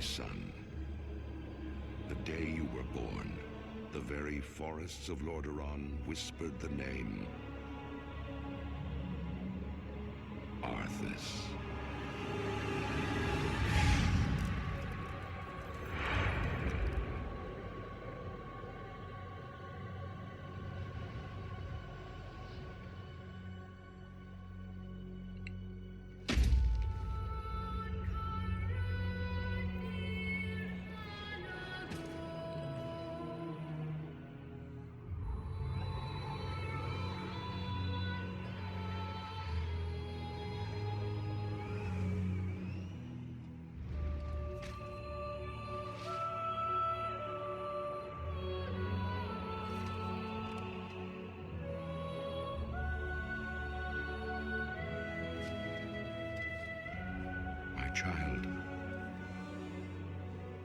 son. The day you were born, the very forests of Lordaeron whispered the name Arthas. Child,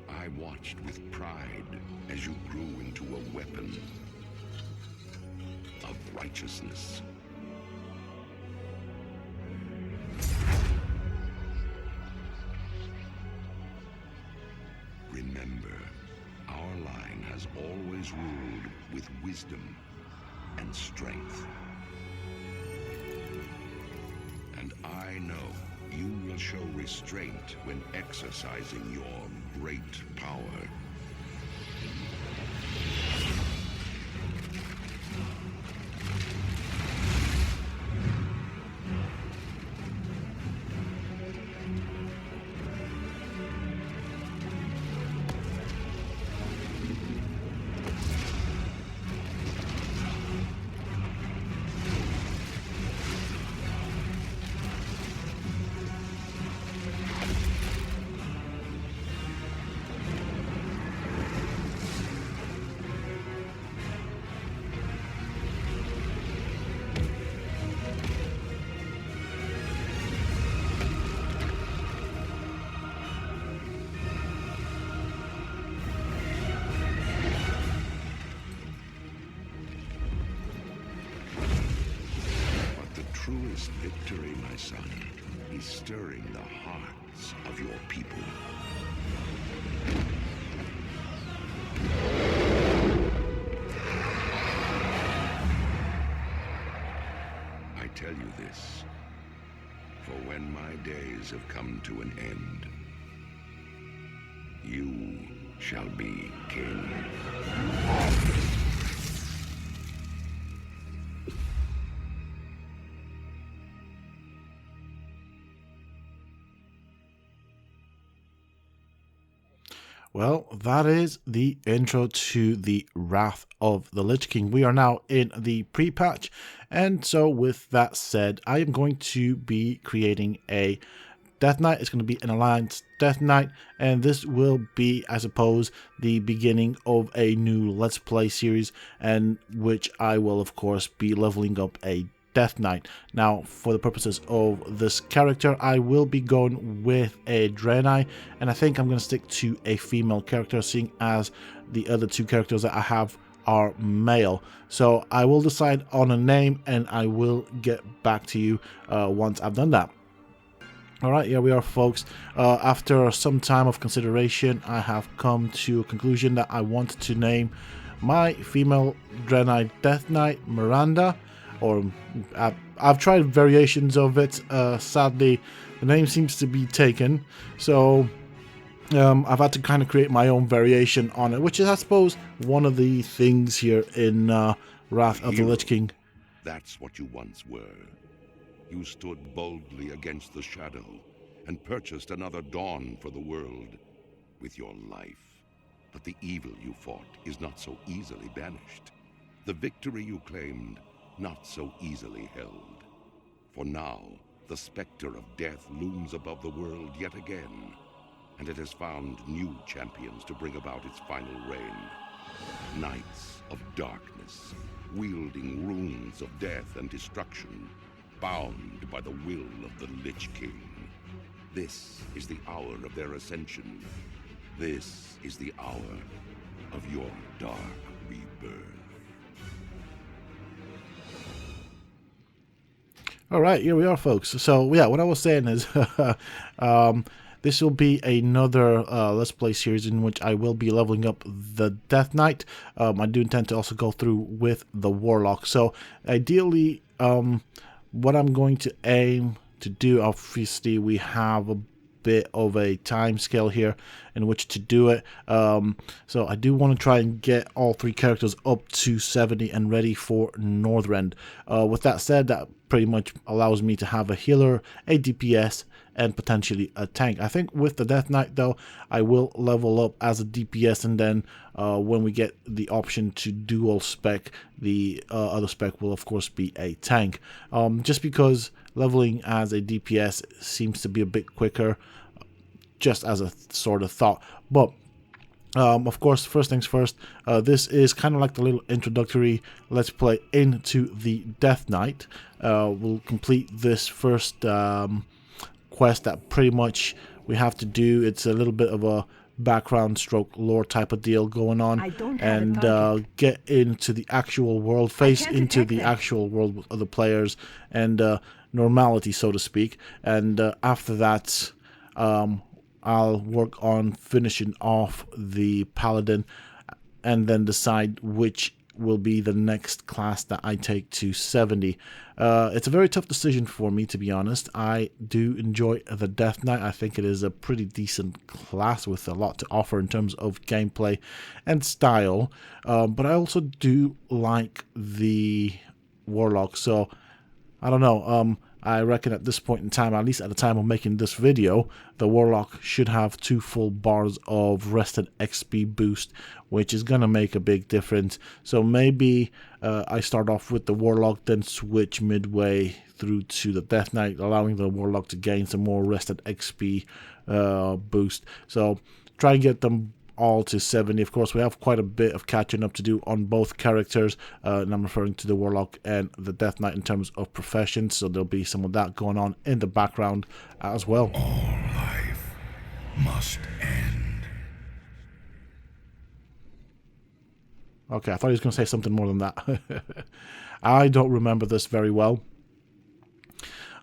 I watched with pride as you grew into a weapon of righteousness. Remember, our line has always ruled with wisdom and strength. And I know you will show restraint when exercising your great power. Truest victory, my son, is stirring the hearts of your people. I tell you this, for when my days have come to an end, you shall be king. Well, that is the intro to the Wrath of the Lich King. We are now in the pre-patch, and so with that said, I am going to be creating a Death Knight. It's going to be an Alliance Death Knight, and this will be, I suppose, the beginning of a new Let's Play series, and which I will, of course, be leveling up a Death Knight. Now, for the purposes of this character, I will be going with a Draenei, and I think I'm going to stick to a female character, seeing as the other two characters that I have are male. So I will decide on a name, and I will get back to you once I've done that. Alright, here we are, folks. After some time of consideration, I have come to a conclusion that I want to name my female Draenei Death Knight Miranda. Or I've tried variations of it. Sadly, the name seems to be taken, so I've had to kind of create my own variation on it, which is, I suppose, one of the things here in Wrath of the Lich King. That's what you once were. You stood boldly against the shadow and purchased another dawn for the world with your life. But the evil you fought is not so easily banished. The victory you claimed, not so easily held. For now, the specter of death looms above the world yet again, and it has found new champions to bring about its final reign. Knights of darkness, wielding runes of death and destruction, bound by the will of the Lich King. This is the hour of their ascension. This is the hour of your dark rebirth. All right, here we are, folks. So yeah, what I was saying is this will be another Let's Play series in which I will be leveling up the Death Knight. I do intend to also go through with the Warlock. So ideally, what I'm going to aim to do, obviously we have a bit of a time scale here in which to do it, so I do want to try and get all 3 characters up to 70 and ready for Northrend. With that said, that pretty much allows me to have a healer, a DPS, and potentially a tank. I think with the Death Knight though, I will level up as a DPS, and then when we get the option to dual spec, the other spec will of course be a tank, just because leveling as a DPS seems to be a bit quicker, just as a sort of thought. But of course, first things first, this is kind of like the little introductory Let's Play into the Death Knight. We'll complete this first quest that pretty much we have to do. It's a little bit of a background stroke lore type of deal going on, and get into the actual world, face into the actual world with other players, and normality, so to speak. And after that, I'll work on finishing off the Paladin, and then decide which will be the next class that I take to 70. It's a very tough decision for me, to be honest. I do enjoy the Death Knight. I think it is a pretty decent class with a lot to offer in terms of gameplay and style, but I also do like the Warlock, so I don't know. I reckon at this point in time, at least at the time of making this video, the Warlock should have 2 full bars of rested XP boost, which is going to make a big difference. So maybe I start off with the Warlock, then switch midway through to the Death Knight, allowing the Warlock to gain some more rested XP boost. So try and get them all to 70. Of course, we have quite a bit of catching up to do on both characters, and I'm referring to the Warlock and the Death Knight in terms of professions, so there'll be some of that going on in the background as well. All life must end. Okay, I thought he was going to say something more than that. I don't remember this very well.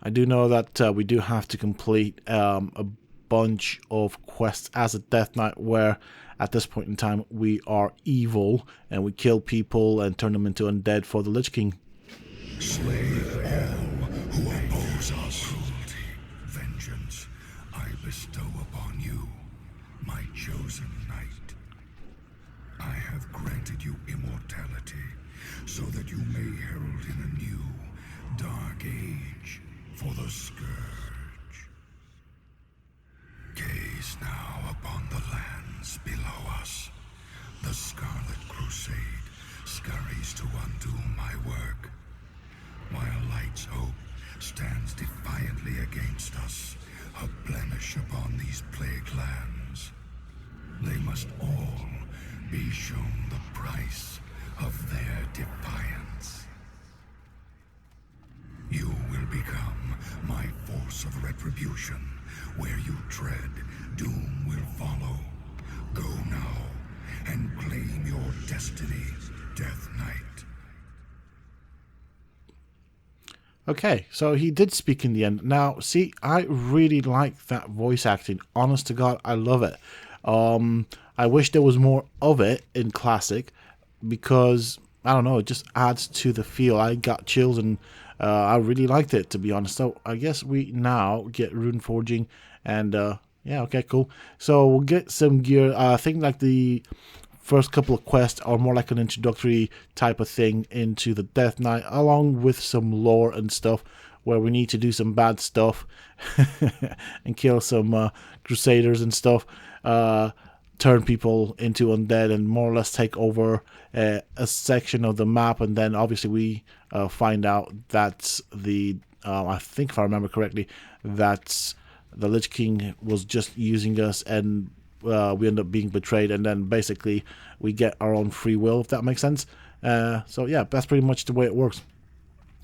I do know that we do have to complete a bunch of quests as a Death Knight, where at this point in time we are evil and we kill people and turn them into undead for the Lich King. Slay all who oppose us. Cruelty, vengeance, I bestow upon you, my chosen knight. I have granted you immortality, so that you may herald in a new, dark age for the Scourge. Gaze now upon the lands below us. The Scarlet Crusade scurries to undo my work, while Light's hope stands defiantly against us, a blemish upon these plague lands. They must all be shown the price of their defiance. You will become my force of retribution. Where you tread, doom will follow. Go now and claim your destiny, Death Knight. Okay, so he did speak in the end. Now, see, I really like that voice acting. Honest to God, I love it. I wish there was more of it in Classic, because, I don't know, it just adds to the feel. I got chills, and I really liked it, to be honest. So I guess we now get rune forging, and yeah, okay, cool. So we'll get some gear. I think like the first couple of quests are more like an introductory type of thing into the Death Knight, along with some lore and stuff where we need to do some bad stuff and kill some crusaders and stuff, turn people into undead, and more or less take over a section of the map. And then obviously we find out that the I think if I remember correctly, that the Lich King was just using us, and we end up being betrayed, and then basically we get our own free will, if that makes sense. So yeah, that's pretty much the way it works,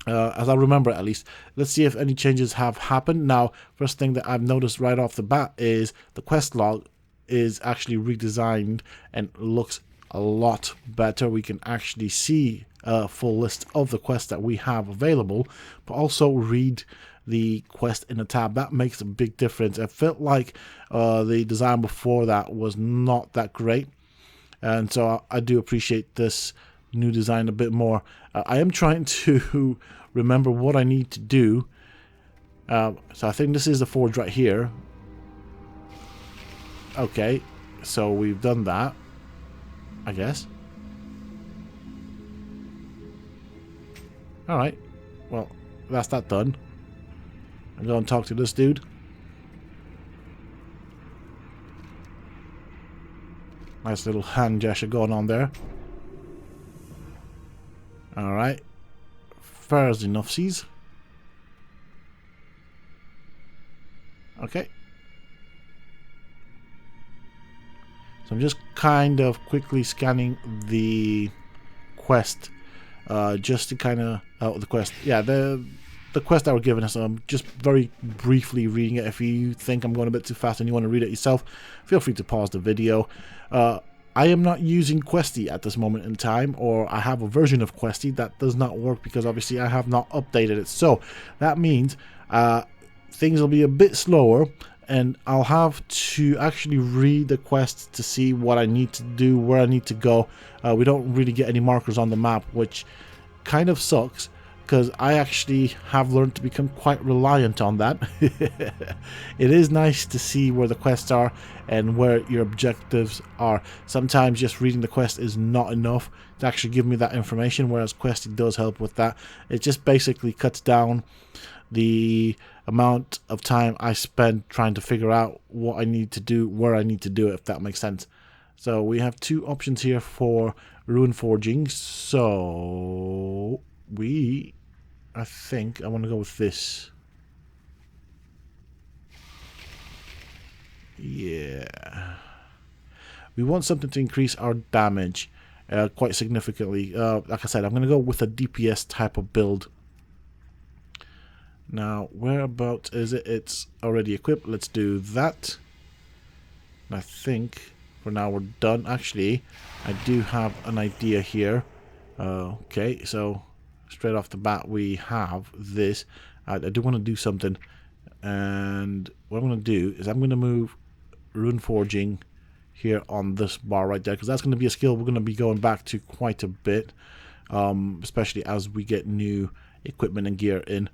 as I remember at least. Let's see if any changes have happened. Now, first thing that I've noticed right off the bat is the quest log is actually redesigned and looks a lot better. We can actually see a full list of the quests that we have available, but also read the quest in a tab. That makes a big difference. It felt like the design before that was not that great, and so I do appreciate this new design a bit more. I am trying to remember what I need to do. So I think this is the forge right here. Okay, so we've done that, I guess. Alright, well, that's that done. I'm going to talk to this dude. Nice little hand gesture going on there. Alright. Fair enough, sees. Okay. So I'm just kind of quickly scanning the quest, just to kind of the quest. Yeah, the quest that were given us. Just very briefly reading it. If you think I'm going a bit too fast and you want to read it yourself, feel free to pause the video. I am not using Questy at this moment in time, or I have a version of Questy that does not work because obviously I have not updated it. So that means things will be a bit slower, and I'll have to actually read the quest to see what I need to do, where I need to go. We don't really get any markers on the map, which kind of sucks, because I actually have learned to become quite reliant on that. It is nice to see where the quests are and where your objectives are. Sometimes just reading the quest is not enough to actually give me that information, whereas Questy does help with that. It just basically cuts down the amount of time I spend trying to figure out what I need to do, where I need to do it, if that makes sense. So we have two options here for rune forging. So I think I want to go with this. Yeah. We want something to increase our damage quite significantly. Like I said, I'm going to go with a DPS type of build. Now, whereabouts is it? It's already equipped. Let's do that. I think for now we're done. Actually, I do have an idea here. Okay, so straight off the bat we have this. I do want to do something, and what I'm going to do is I'm going to move rune forging here on this bar right there, because that's going to be a skill we're going to be going back to quite a bit, especially as we get new equipment and gear in.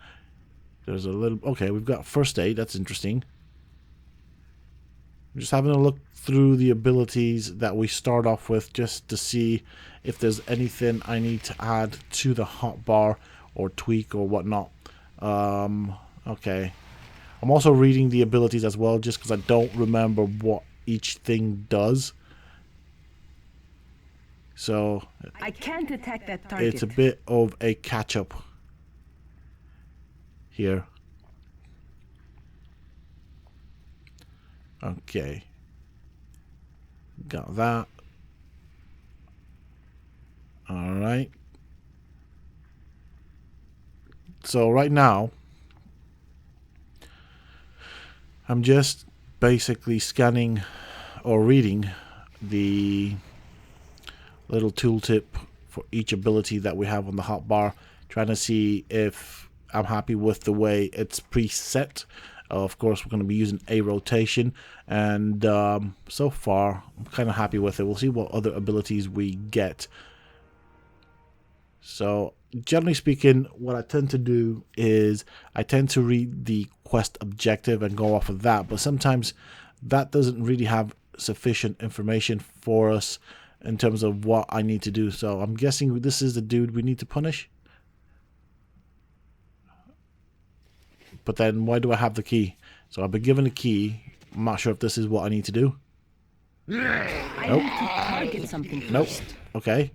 There's a little... Okay, we've got first aid. That's interesting. I'm just having a look through the abilities that we start off with, just to see if there's anything I need to add to the hotbar or tweak or whatnot. Okay. I'm also reading the abilities as well, just because I don't remember what each thing does. So I can't attack that target. It's a bit of a catch-up here. Okay. Got that. Alright. So right now, I'm just basically scanning or reading the little tooltip for each ability that we have on the hotbar, trying to see if I'm happy with the way it's preset. Of course, we're going to be using a rotation, and so far I'm kind of happy with it. We'll see what other abilities we get. So generally speaking, what I tend to do is I tend to read the quest objective and go off of that, but sometimes that doesn't really have sufficient information for us in terms of what I need to do. So I'm guessing this is the dude we need to punish. But then why do I have the key? So I've been given a key. I'm not sure if this is what I need to do. I Nope. need to target something Nope. first. Okay.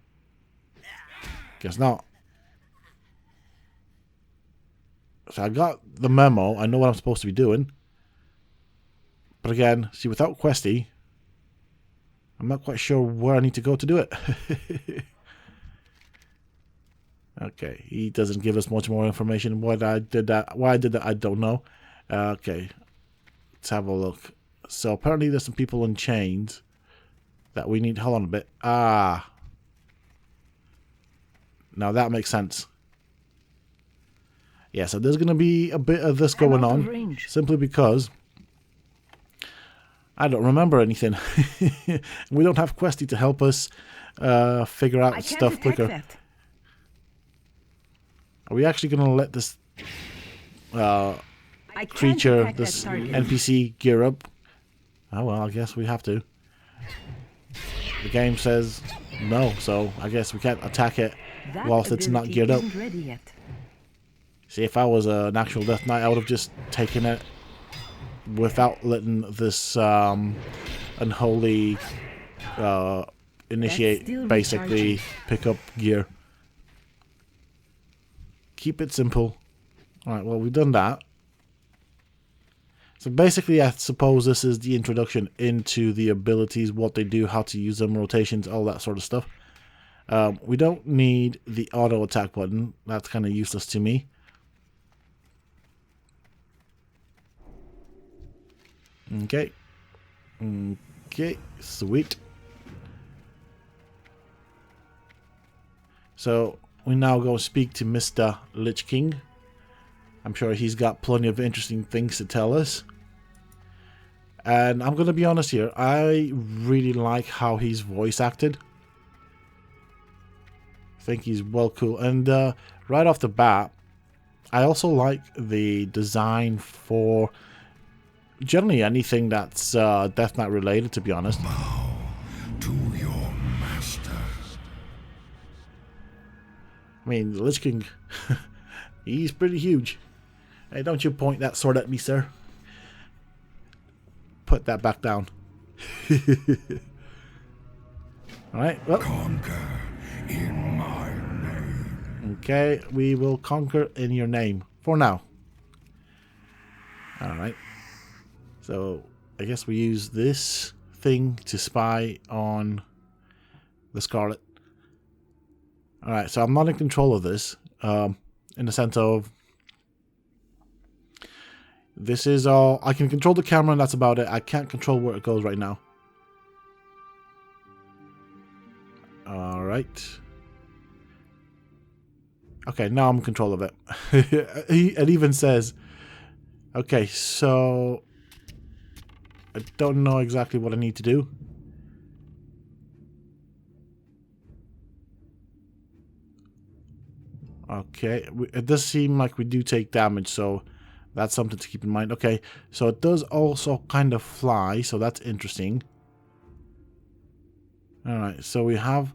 Guess not. So I got the memo. I know what I'm supposed to be doing. But again, see, without Questy, I'm not quite sure where I need to go to do it. Okay, he doesn't give us much more information. Why I did that, I don't know. Okay, let's have a look. So apparently there's some people in chains that we need. Hold on a bit. Ah, now that makes sense. Yeah, so there's going to be a bit of this I'm going out of on, range. simply because I don't remember anything. We don't have Questy to help us figure I out can't stuff attack quicker. that. Are we actually going to let this I can't creature, attack this that target. NPC gear up? Oh well, I guess we have to. The game says no, so I guess we can't attack it That whilst it's not ability geared up. isn't ready yet. See, if I was an actual Death Knight, I would have just taken it without letting this unholy initiate still basically recharging. pick up gear. Keep it simple. Alright, well, we've done that. So basically, I suppose this is the introduction into the abilities, what they do, how to use them, rotations, all that sort of stuff. We don't need the auto attack button. That's kind of useless to me. Okay. Okay, sweet. So we now go speak to Mr. Lich King. I'm sure he's got plenty of interesting things to tell us. And I'm going to be honest here, I really like how he's voice acted. I think he's well cool. And right off the bat, I also like the design for generally anything that's Death Knight related, to be honest. Bow to your master. I mean, the Lich King, he's pretty huge. Hey, don't you point that sword at me, sir. Put that back down. Alright, well. Conquer in my name. Okay, we will conquer in your name. For now. Alright. So, I guess we use this thing to spy on the Scarlet. Alright, so I'm not in control of this. In the sense of this is all... I can control the camera and that's about it. I can't control where it goes right now. Alright. Okay, now I'm in control of it. It even says... Okay, so... I don't know exactly what I need to do. Okay, it does seem like we do take damage, so that's something to keep in mind. Okay, so it does also kind of fly, so that's interesting. Alright, so we have...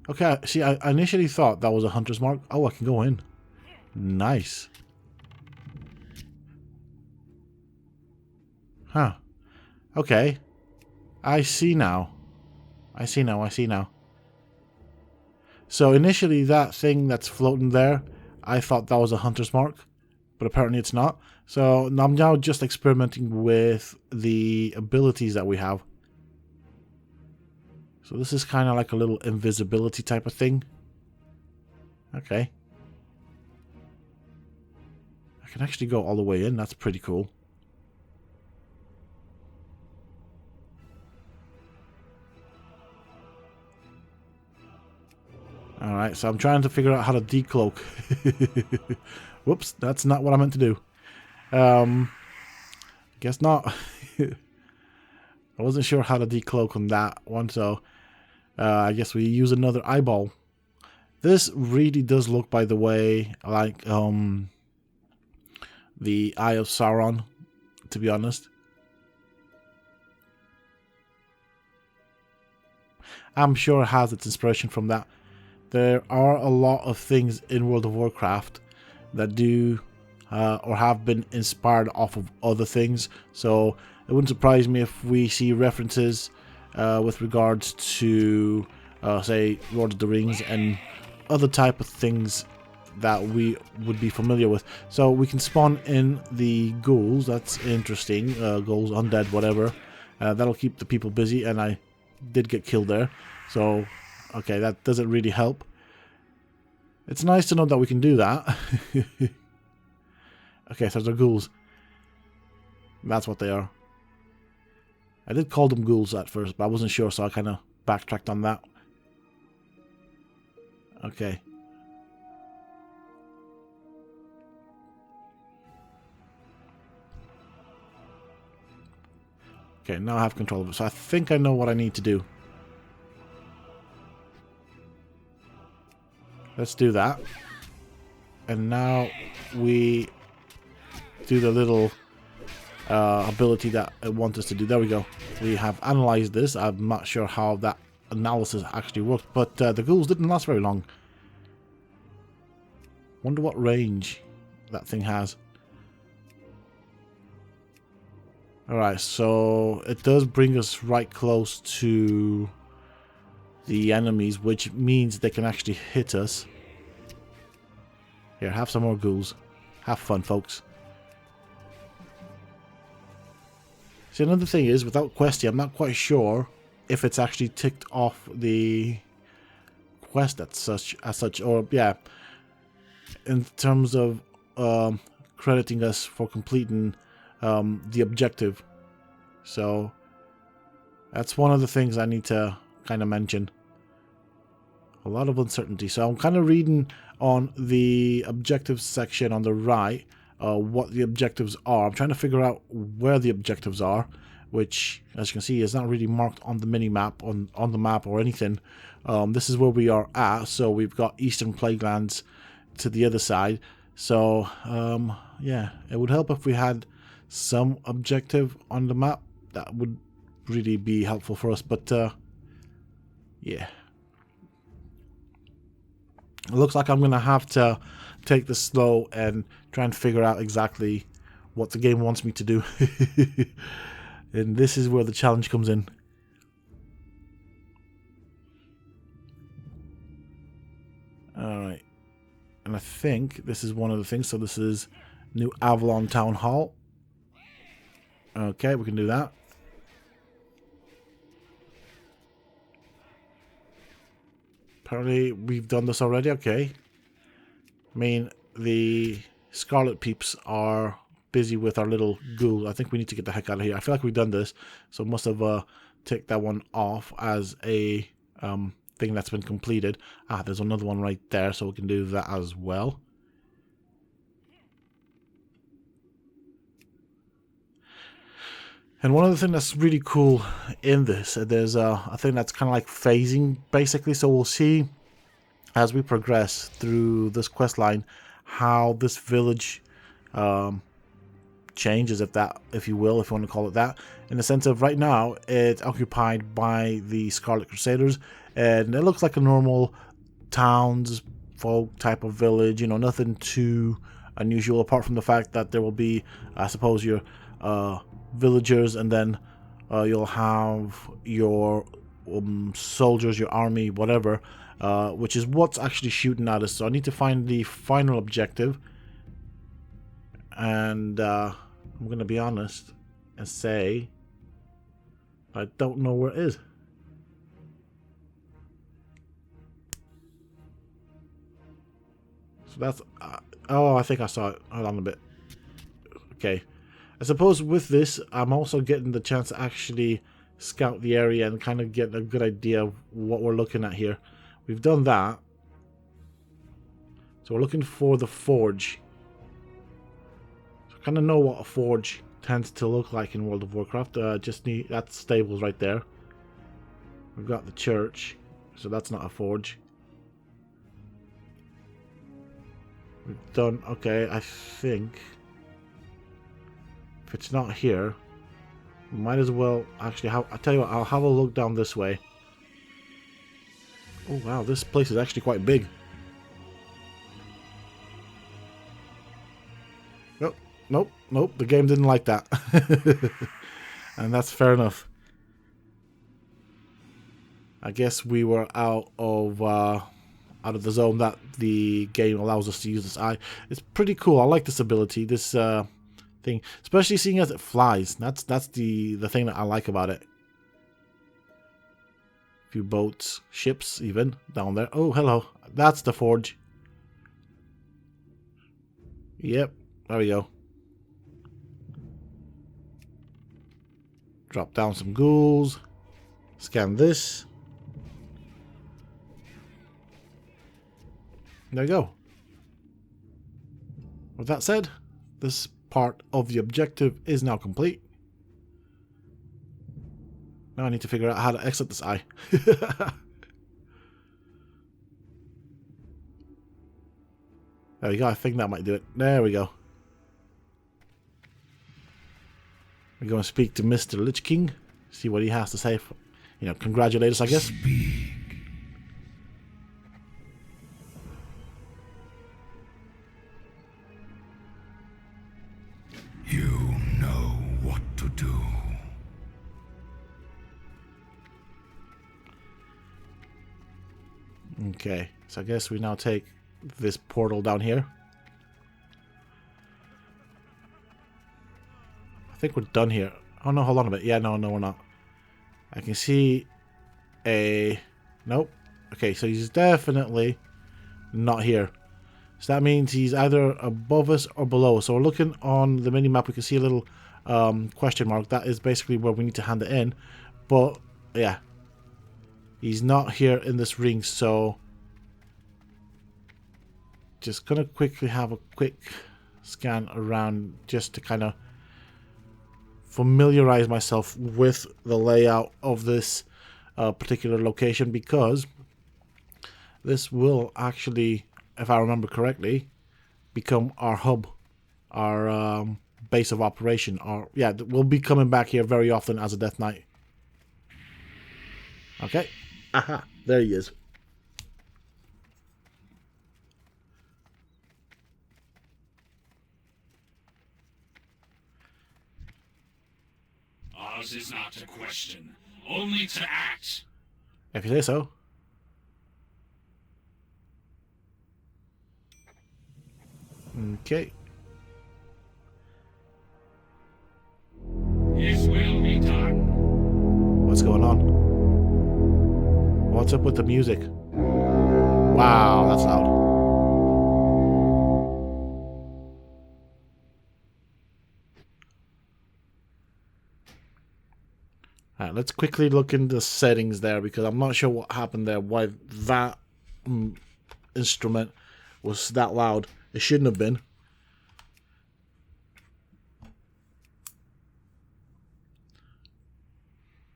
Okay, see, I initially thought that was a hunter's mark. Oh, I can go in. Nice. Huh. Okay. I see now. I see now. So initially that thing that's floating there, I thought that was a hunter's mark, but apparently it's not. So I'm now just experimenting with the abilities that we have. So this is kind of like a little invisibility type of thing. Okay. I can actually go all the way in. That's pretty cool. Alright, so I'm trying to figure out how to decloak. Whoops, that's not what I meant to do. Guess not. I wasn't sure how to decloak on that one, so I guess we use another eyeball. This really does look, by the way, like the Eye of Sauron, to be honest. I'm sure it has its inspiration from that. There are a lot of things in World of Warcraft that do or have been inspired off of other things. So it wouldn't surprise me if we see references with regards to, say, Lord of the Rings and other type of things that we would be familiar with. So we can spawn in the ghouls. That's interesting. Ghouls, undead, whatever. That'll keep the people busy, and I did get killed there. So... okay, that doesn't really help. It's nice to know that we can do that. Okay, so they're ghouls. That's what they are. I did call them ghouls at first, but I wasn't sure, so I kind of backtracked on that. Okay. Okay, now I have control of it. So I think I know what I need to do. Let's do that. And now we do the little ability that it wants us to do. There we go. We have analyzed this. I'm not sure how that analysis actually worked, but the ghouls didn't last very long. Wonder what range that thing has. Alright, so it does bring us right close to the enemies, which means they can actually hit us. Here, have some more ghouls. Have fun, folks. See, another thing is, without Questy, I'm not quite sure if it's actually ticked off the quest as such, or yeah, in terms of crediting us for completing the objective. So that's one of the things I need to kind of mention. A lot of uncertainty. So I'm kind of reading on the objectives section on the right what the objectives are. I'm trying to figure out where the objectives are, which, as you can see, is not really marked on the mini-map, on the map or anything. This is where we are at. So we've got Eastern Plaguelands to the other side. So, yeah, it would help if we had some objective on the map. That would really be helpful for us. But, yeah. It looks like I'm going to have to take this slow and try and figure out exactly what the game wants me to do. And this is where the challenge comes in. Alright. And I think this is one of the things. So this is New Avalon Town Hall. Okay, we can do that. Apparently we've done this already. Okay. I mean, the Scarlet Peeps are busy with our little ghoul. I think we need to get the heck out of here. I feel like we've done this, so must have ticked that one off as a thing that's been completed. Ah, there's another one right there, so we can do that as well. And one other thing that's really cool in this, there's a thing that's kind of like phasing, basically. So we'll see as we progress through this quest line how this village changes, if you will, if you want to call it that. In the sense of right now, it's occupied by the Scarlet Crusaders, and it looks like a normal townsfolk type of village. You know, nothing too unusual, apart from the fact that there will be, I suppose, your villagers, and then you'll have your soldiers, your army, whatever, which is what's actually shooting at us. So I need to find the final objective, and I'm going to be honest and say I don't know where it is. So that's oh, I think I saw it. Hold on a bit. Okay. I suppose with this, I'm also getting the chance to actually scout the area and kind of get a good idea of what we're looking at here. We've done that. So we're looking for the forge. So I kind of know what a forge tends to look like in World of Warcraft. Just need, that's stables right there. We've got the church, so that's not a forge. We've done, okay, I think if it's not here, we might as well actually have, I'll tell you what, I'll have a look down this way. Oh wow, this place is actually quite big. Nope, nope, nope, the game didn't like that. And that's fair enough. I guess we were out of the zone that the game allows us to use this eye. It's pretty cool. I like this ability, this thing, especially seeing as it flies. That's the thing that I like about it. A few boats, ships even down there. Oh, hello. That's the forge. Yep, there we go. Drop down some ghouls. Scan this. There you go. With that said, this part of the objective is now complete. Now I need to figure out how to exit this eye. There we go. I think that might do it. There we go. We're going to speak to Mr. Lich King. See what he has to say. Congratulate us, I guess. Speak. You know what to do. Okay, so I guess we now take this portal down here. I think we're done here. Oh no, hold on a bit. Yeah, no, we're not. I can see a... Nope. Okay, so he's definitely not here. So that means he's either above us or below us. So we're looking on the mini-map. We can see a little question mark. That is basically where we need to hand it in. But, yeah. He's not here in this ring, so... Just gonna quickly have a quick scan around just to kind of familiarize myself with the layout of this particular location, because this will actually, if I remember correctly, become our hub, our base of operation. Yeah, we'll be coming back here very often as a Death Knight. Okay, aha, there he is. Ours is not to question, only to act. If you say so. Okay. His will be done. What's going on? What's up with the music? Wow, that's loud. Alright, let's quickly look into the settings there, because I'm not sure what happened there, why that instrument was that loud. It shouldn't have been.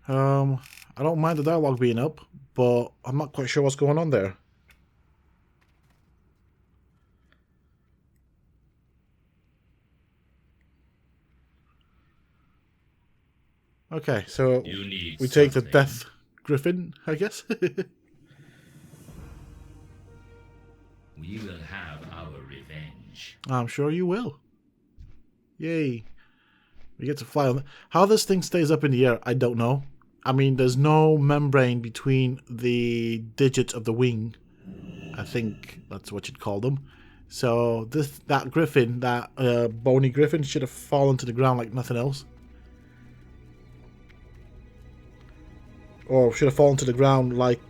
I don't mind the dialogue being up, but I'm not quite sure what's going on there. Okay, so we take the Death Griffin, I guess. We will have our revenge. I'm sure you will. Yay. We get to fly on. How this thing stays up in the air, I don't know. I mean, there's no membrane between the digits of the wing. I think that's what you'd call them. So that griffin, that bony griffin, should have fallen to the ground like nothing else. Or should have fallen to the ground like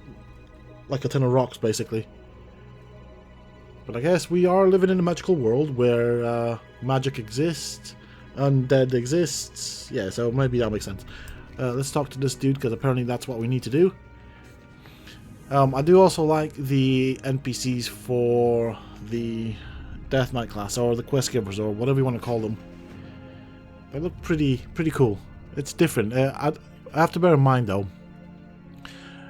a ton of rocks, basically. But I guess we are living in a magical world where magic exists, undead exists. Yeah, so maybe that makes sense. Let's talk to this dude, because apparently that's what we need to do. I do also like the NPCs for the Death Knight class, or the quest givers, or whatever you want to call them. They look pretty cool. It's different. I have to bear in mind, though,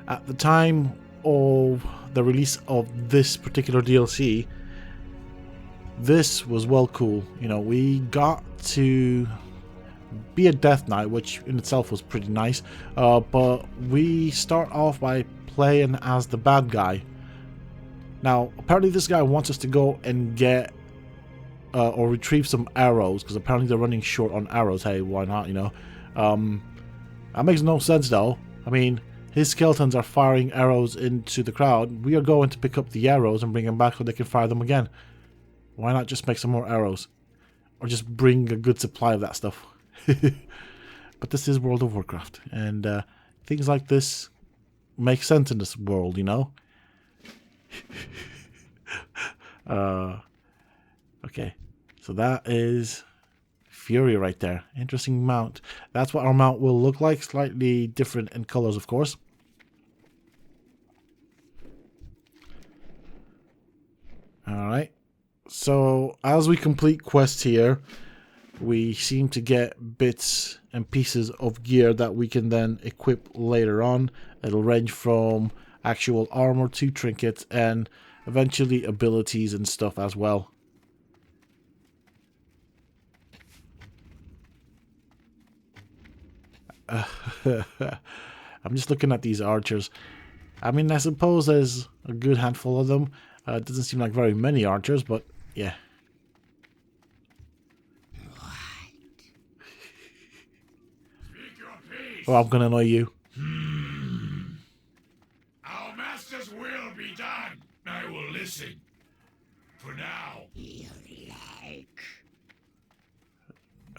at the time of the release of this particular DLC, this was well cool. You know, we got to be a Death Knight, which in itself was pretty nice, but we start off by playing as the bad guy. Now, apparently this guy wants us to go and get or retrieve some arrows, because apparently they're running short on arrows. Hey, why not, you know? That makes no sense, though. I mean, his skeletons are firing arrows into the crowd. We are going to pick up the arrows and bring them back so they can fire them again. Why not just make some more arrows? Or just bring a good supply of that stuff. But this is World of Warcraft, and things like this make sense in this world, you know? Okay, so that is Fury right there. Interesting mount. That's what our mount will look like. Slightly different in colors, of course. Alright. So, as we complete quests here, we seem to get bits and pieces of gear that we can then equip later on. It'll range from actual armor to trinkets and eventually abilities and stuff as well. I'm just looking at these archers. I mean, I suppose there's a good handful of them. It doesn't seem like very many archers, but yeah. Oh, I'm gonna annoy you. Our master's will be done. I will listen. For now.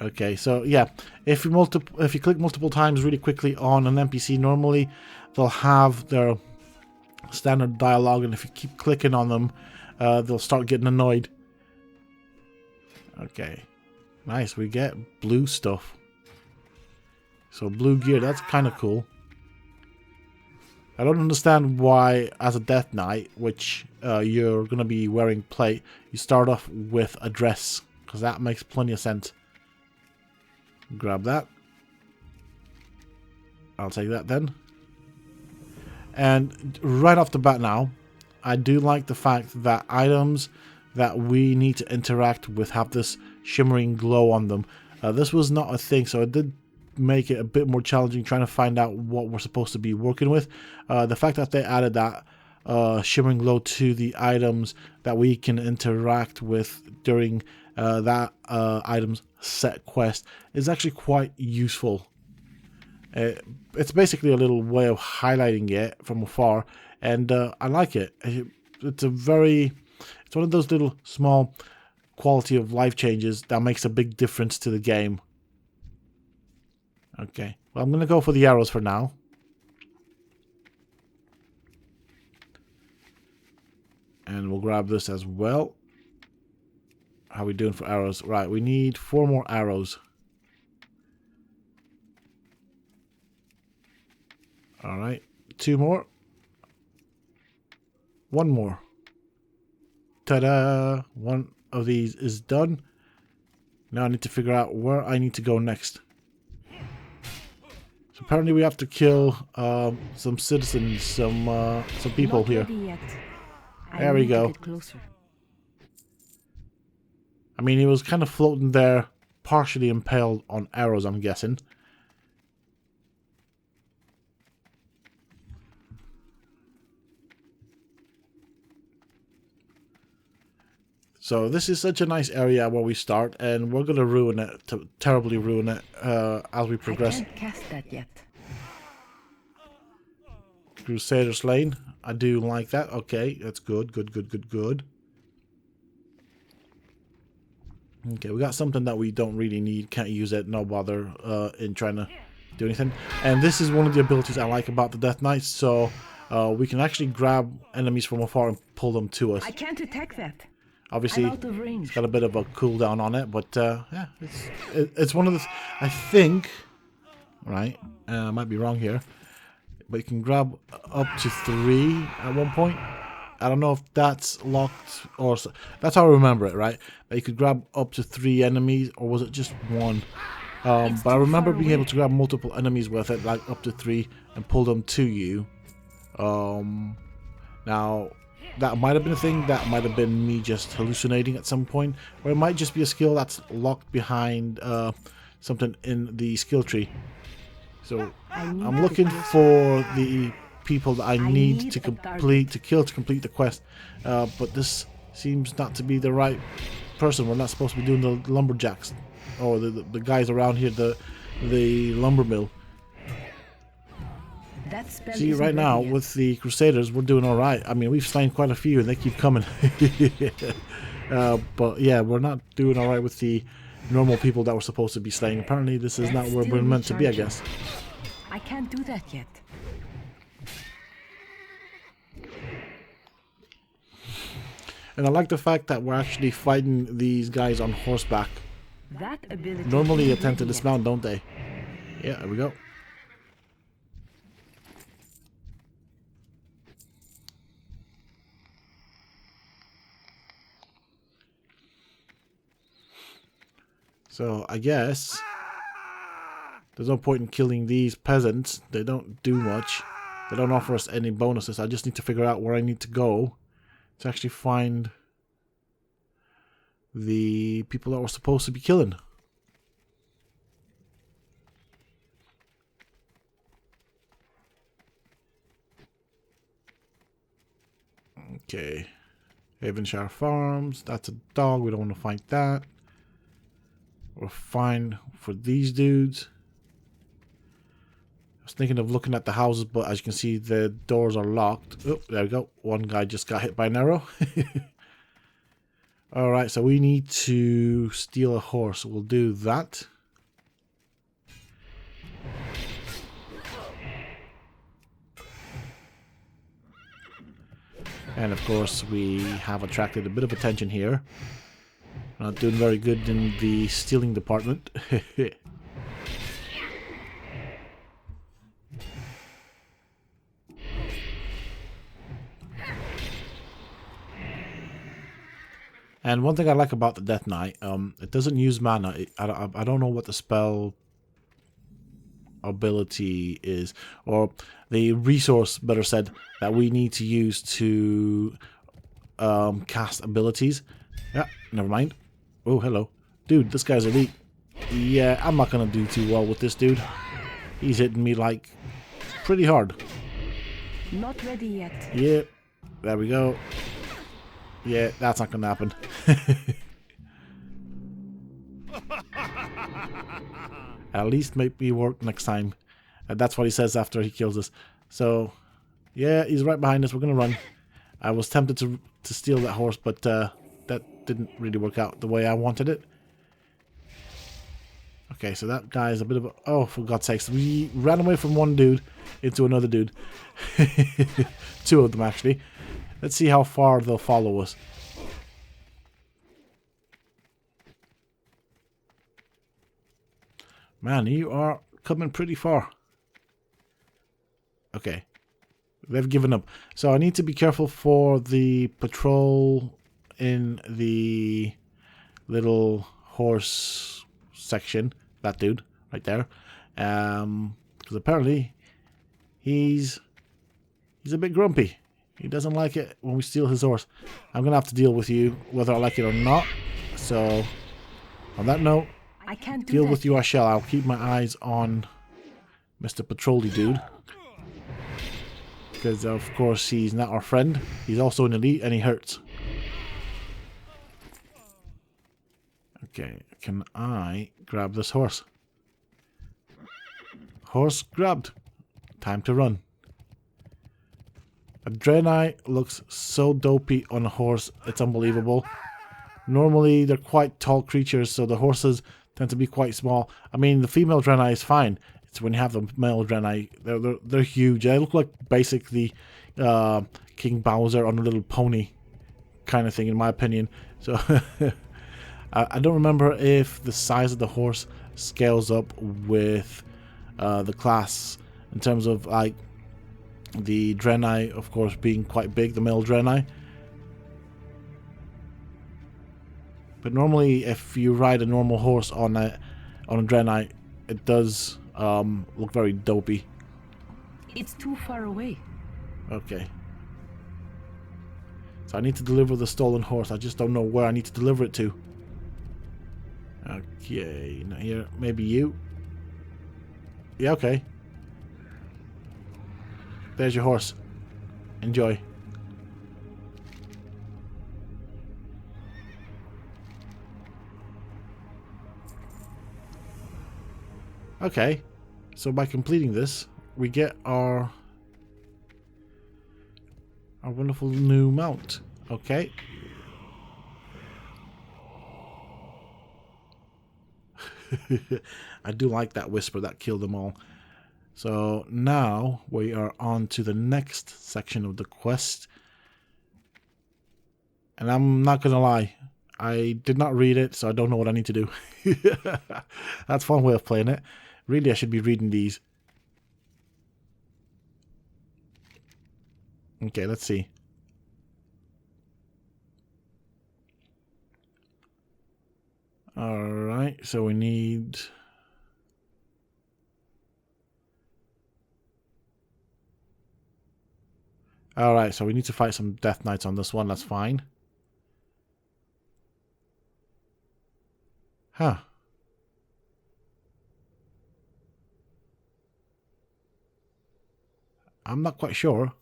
Okay, so yeah, if you click multiple times really quickly on an NPC, normally they'll have their standard dialogue, and if you keep clicking on them, they'll start getting annoyed. Okay, nice. We get blue stuff. So blue gear, that's kind of cool. I don't understand why, as a Death Knight, which you're going to be wearing plate, you start off with a dress, because that makes plenty of sense. Grab that. I'll take that then. And right off the bat now, I do like the fact that items that we need to interact with have this shimmering glow on them. This was not a thing, so it did make it a bit more challenging trying to find out what we're supposed to be working with. The fact that they added that shimmering glow to the items that we can interact with during that item's set quest is actually quite useful. It's basically a little way of highlighting it from afar, and I like it. It's one of those little small quality of life changes that makes a big difference to the game. Okay, well, I'm going to go for the arrows for now. And we'll grab this as well. How are we doing for arrows? Right, we need 4 more arrows. Alright, 2 more. 1 more. Ta-da! One of these is done. Now I need to figure out where I need to go next. So apparently we have to kill some citizens, some people Not here. ready yet. There we need to go. get closer. I mean, he was kind of floating there, partially impaled on arrows, I'm guessing. So this is such a nice area where we start, and we're going to ruin it, terribly ruin it, as we progress. I can't cast that yet. Crusader's Lane. I do like that. Okay, that's good, good, good, good, good. Okay, we got something that we don't really need. Can't use it, no bother in trying to do anything. And this is one of the abilities I like about the Death Knights. So we can actually grab enemies from afar and pull them to us. I can't attack that. Obviously, I'm out of range. it's got a bit of a cooldown on it, but yeah, it's one of the... I think... Right, I might be wrong here. But you can grab up to 3 at one point. I don't know if that's locked or... That's how I remember it, right? That you could grab up to 3 enemies, or was it just 1? But I remember being able to grab multiple enemies with it, like up to 3, and pull them to you. Now, that might have been a thing. That might have been me just hallucinating at some point. Or it might just be a skill that's locked behind something in the skill tree. So I'm looking for the people that I need to complete, to complete the quest. But this seems not to be the right person. We're not supposed to be doing the lumberjacks or the guys around here, the lumber mill. That spell See, isn't right now ready yet. with the Crusaders, we're doing all right. I mean, we've slain quite a few, and they keep coming. But yeah, we're not doing all right with the normal people that we're supposed to be slaying. Apparently, this is not where we're meant to be, I guess. I can't do that yet. And I like the fact that we're actually fighting these guys on horseback. That ability. Normally, they isn't tend to ready yet. dismount, don't they? Yeah, there we go. So I guess there's no point in killing these peasants. They don't do much. They don't offer us any bonuses. I just need to figure out where I need to go to actually find the people that we're supposed to be killing. Okay. Avonshire Farms. That's a dog. We don't want to fight that. We're fine for these dudes. I was thinking of looking at the houses, but as you can see, the doors are locked. Oh, there we go. One guy just got hit by an arrow. Alright, so we need to steal a horse. We'll do that. And of course, we have attracted a bit of attention here. Not doing very good in the stealing department. And one thing I like about the Death Knight, it doesn't use mana. I don't know what the spell ability is, or the resource, better said, that we need to use to cast abilities. Yeah, never mind. Oh, hello. Dude, this guy's elite. Yeah, I'm not going to do too well with this dude. He's hitting me, like, pretty hard. Not ready yet. Yep, there we go. Yeah, that's not gonna happen. At least make me work next time. And that's what he says after he kills us. So, yeah, he's right behind us. We're gonna run. I was tempted to steal that horse, but that didn't really work out the way I wanted it. Okay, so that guy is a bit of a... Oh, for God's sakes. We ran away from one dude into another dude. Two of them, actually. Let's see how far they'll follow us. Man, you are coming pretty far. Okay. They've given up. So I need to be careful for the patrol in the little horse section. That dude right there. Because apparently he's a bit grumpy. He doesn't like it when we steal his horse. I'm going to have to deal with you, whether I like it or not. So, on that note, I can't do deal that. with you I shall. I'll keep my eyes on Mr. Patrolly dude. Because, of course, he's not our friend. He's also an elite, and he hurts. Okay, can I grab this horse? Horse grabbed. Time to run. A Draenei looks so dopey on a horse, it's unbelievable. Normally, they're quite tall creatures, so the horses tend to be quite small. I mean, the female Draenei is fine. It's when you have the male Draenei, they're huge. They look like basically King Bowser on a little pony kind of thing, in my opinion. So, I don't remember if the size of the horse scales up with the class in terms of, like, the Draenei, of course, being quite big, the male Draenei. But normally, if you ride a normal horse on a Draenei, it does look very dopey. It's too far away. Okay. So I need to deliver the stolen horse. I just don't know where I need to deliver it to. Okay, now here, maybe you. Yeah, okay. There's your horse. Enjoy. Okay. So by completing this, we get our wonderful new mount. Okay. I do like that whisper that killed them all. So now we are on to the next section of the quest. And I'm not going to lie, I did not read it, so I don't know what I need to do. That's one way of playing it. Really, I should be reading these. Okay, let's see. Alright. Alright, so we need... Alright, so we need to fight some Death Knights on this one, that's fine. Huh. I'm not quite sure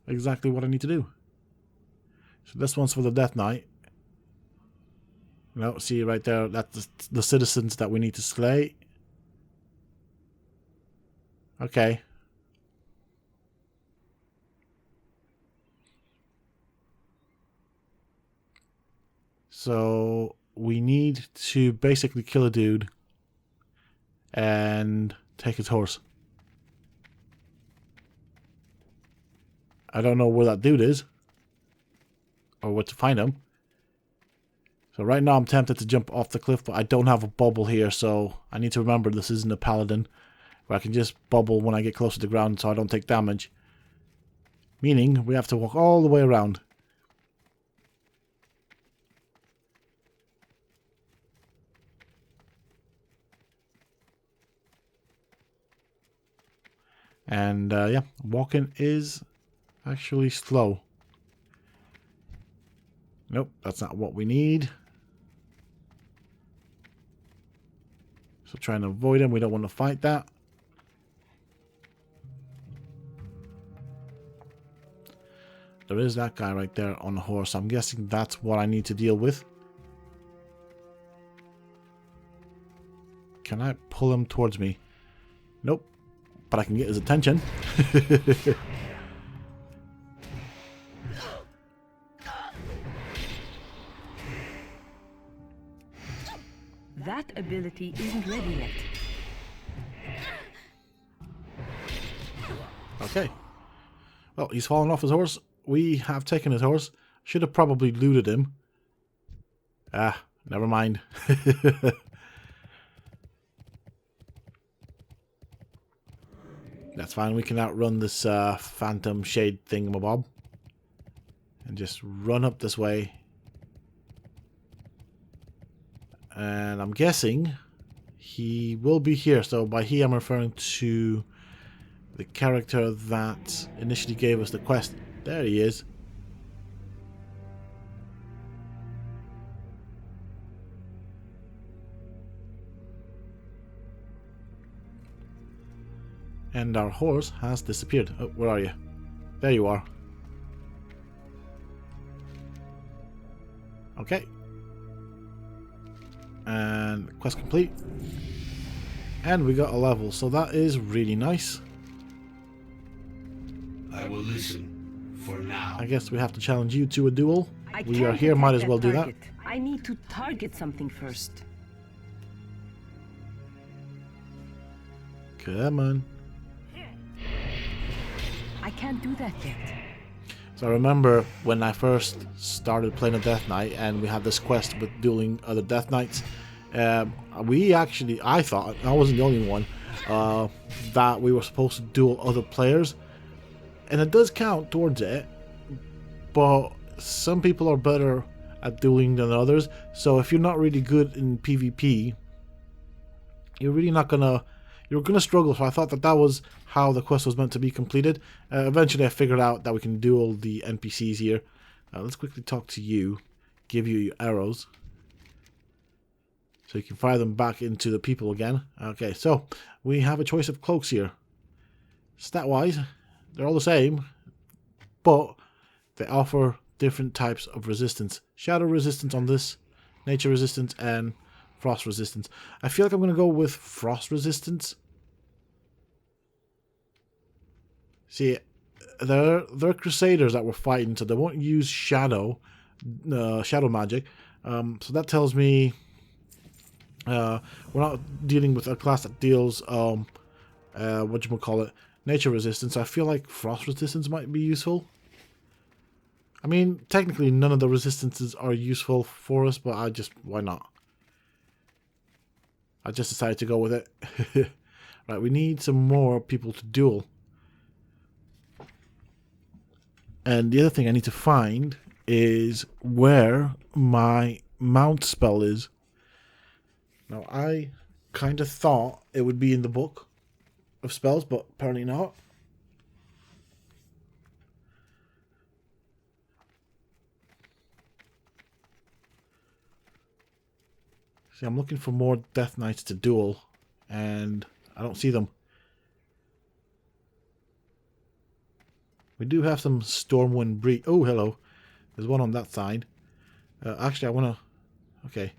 exactly what I need to do. So this one's for the Death Knight. No, see right there, that's the citizens that we need to slay. Okay. So we need to basically kill a dude and take his horse. I don't know where that dude is or where to find him. So right now I'm tempted to jump off the cliff, but I don't have a bubble here, so I need to remember this isn't a paladin where I can just bubble when I get close to the ground so I don't take damage. Meaning we have to walk all the way around. And yeah, walking is actually slow. Nope, that's not what we need. So trying to avoid him, we don't want to fight that. There is that guy right there on the horse. I'm guessing that's what I need to deal with. Can I pull him towards me? Nope. But I can get his attention. That ability isn't ready yet. Okay. Well, he's fallen off his horse. We have taken his horse. Should have probably looted him. Ah, never mind. That's fine. We can outrun this phantom shade thingamabob. And just run up this way. And I'm guessing he will be here. So by he, I'm referring to the character that initially gave us the quest. There he is. And our horse has disappeared. Oh, where are you? There you are. Okay. And quest complete. And we got a level, so that is really nice. I will listen for now. I guess we have to challenge you to a duel. We can't are here, attack might as that well do that. target. I need to target something first. Come on. I can't do that yet. So I remember when I first started playing a Death Knight and we had this quest with dueling other Death Knights. I thought, I wasn't the only one, that we were supposed to duel other players. And it does count towards it, but some people are better at dueling than others. So if you're not really good in PvP, you're really not gonna... You're going to struggle, so I thought that was how the quest was meant to be completed. Eventually I figured out that we can duel the NPCs here. Let's quickly talk to you. Give you your arrows. So you can fire them back into the people again. Okay, so we have a choice of cloaks here. Stat-wise, they're all the same, but they offer different types of resistance. Shadow resistance on this, nature resistance, and frost resistance. I feel like I'm going to go with frost resistance. See, they're crusaders that we're fighting, so they won't use shadow magic. So that tells me we're not dealing with a class that deals nature resistance. I feel like frost resistance might be useful. I mean, technically none of the resistances are useful for us, but why not? I just decided to go with it. Right, we need some more people to duel. And the other thing I need to find is where my mount spell is. Now, I kind of thought it would be in the book of spells, but apparently not. See, I'm looking for more Death Knights to duel, and I don't see them. We do have some Stormwind Breach. Oh, hello. There's one on that side. Actually, I want to... Okay.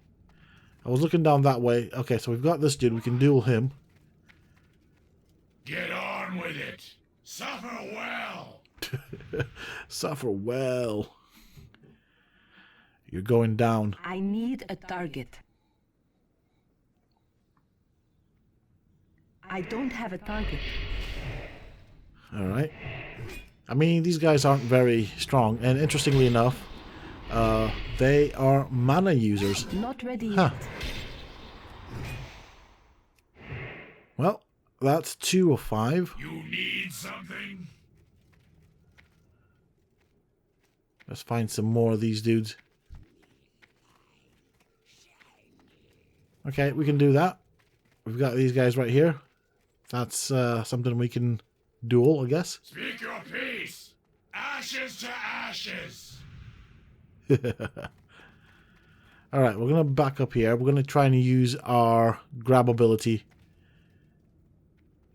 I was looking down that way. Okay, so we've got this dude. We can duel him. Get on with it. Suffer well. Suffer well. You're going down. I need a target. I don't have a target. Alright. I mean, these guys aren't very strong. And interestingly enough, they are mana users. Not ready Huh. yet. Well, that's 2 of 5. You need something? Let's find some more of these dudes. Okay, we can do that. We've got these guys right here. That's something we can duel, I guess. Speak your peace. Ashes to ashes. Alright, we're going to back up here. We're going to try and use our grab ability.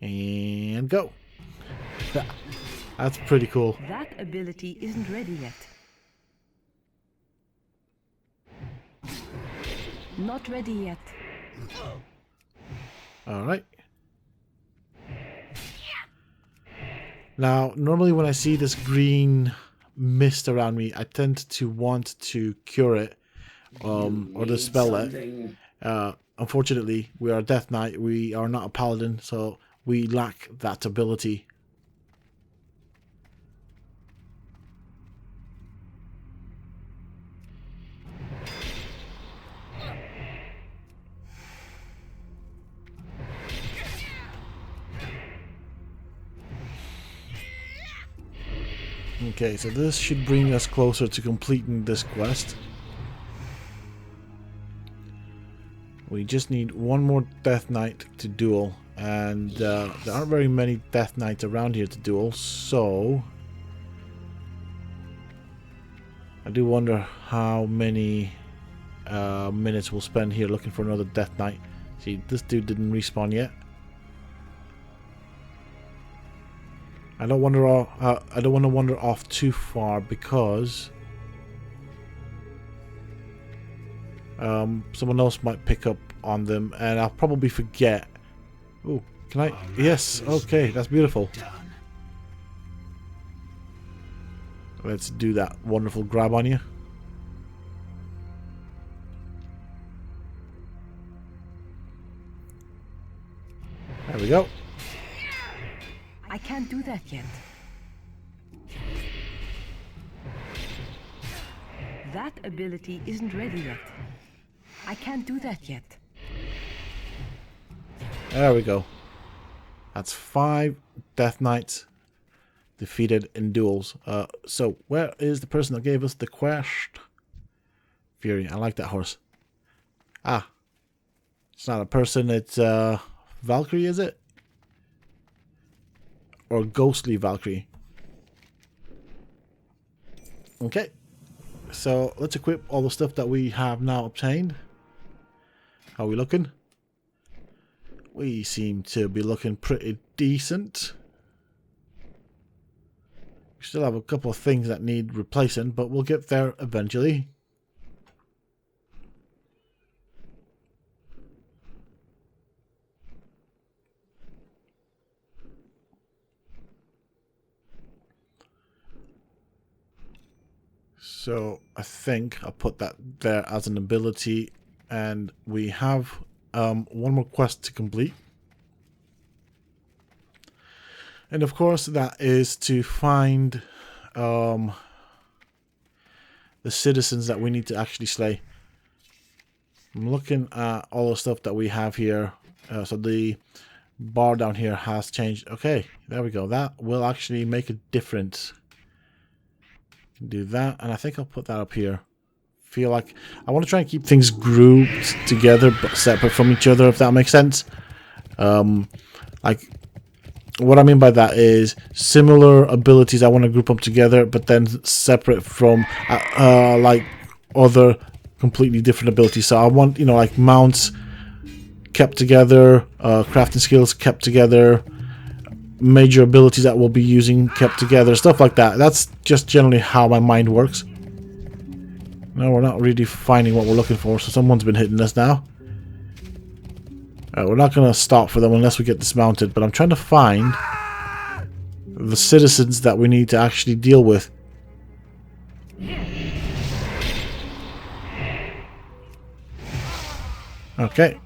And go. That's pretty cool. That ability isn't ready yet. Not ready yet. Alright. Now, normally when I see this green mist around me, I tend to want to cure it or dispel it. Unfortunately, we are a Death Knight. We are not a Paladin, so we lack that ability. Okay, so this should bring us closer to completing this quest. We just need one more Death Knight to duel, and there aren't very many Death Knights around here to duel, so I do wonder how many minutes we'll spend here looking for another Death Knight. See, this dude didn't respawn yet. I don't want to wander off too far because someone else might pick up on them, and I'll probably forget. Oh, can I? Yes. Okay, that's beautiful. Let's do that wonderful grab on you. There we go. I can't do that yet. That ability isn't ready yet. I can't do that yet. There we go. That's 5 Death Knights defeated in duels. So where is the person that gave us the quest? Fury. I like that horse. Ah. It's not a person, it's Valkyrie, is it? Or Ghostly Valkyrie. Okay. So let's equip all the stuff that we have now obtained. How are we looking? We seem to be looking pretty decent. We still have a couple of things that need replacing, but we'll get there eventually. So I think I'll put that there as an ability, and we have one more quest to complete. And of course that is to find the citizens that we need to actually slay. I'm looking at all the stuff that we have here. So the bar down here has changed. Okay, there we go. That will actually make a difference. Do that, and I think I'll put that up here. feel like I want to try and keep things grouped together but separate from each other, if that makes sense. Like, what I mean by that is similar abilities I want to group them together, but then separate from like other completely different abilities. So I want, you know, like mounts kept together, crafting skills kept together, major abilities that we'll be using kept together, stuff like that. That's just generally how my mind works. No, we're not really finding what we're looking for, so someone's been hitting us now. We're not going to stop for them unless we get dismounted, but I'm trying to find the citizens that we need to actually deal with. Okay.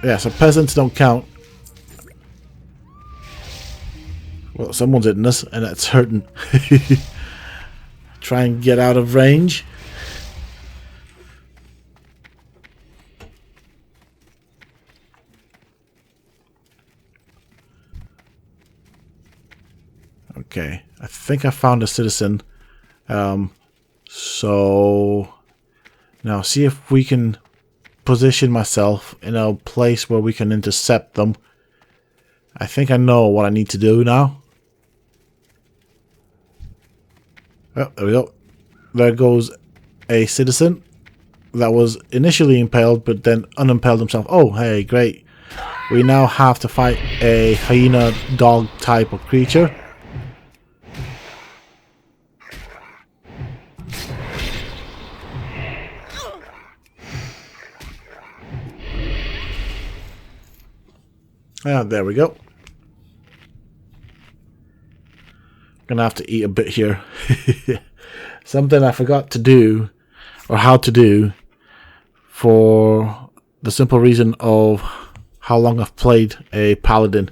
Yeah, so peasants don't count. Well, someone's hitting us, and that's hurting. Try and get out of range. Okay, I think I found a citizen. So now see if we can position myself in a place where we can intercept them. I think I know what I need to do now. Oh, there we go. There goes a citizen that was initially impaled but then unimpaled himself. Oh, hey, great. We now have to fight a hyena dog type of creature. Ah, there we go. Gonna have to eat a bit here. Something I forgot to do, or how to do, for the simple reason of how long I've played a paladin.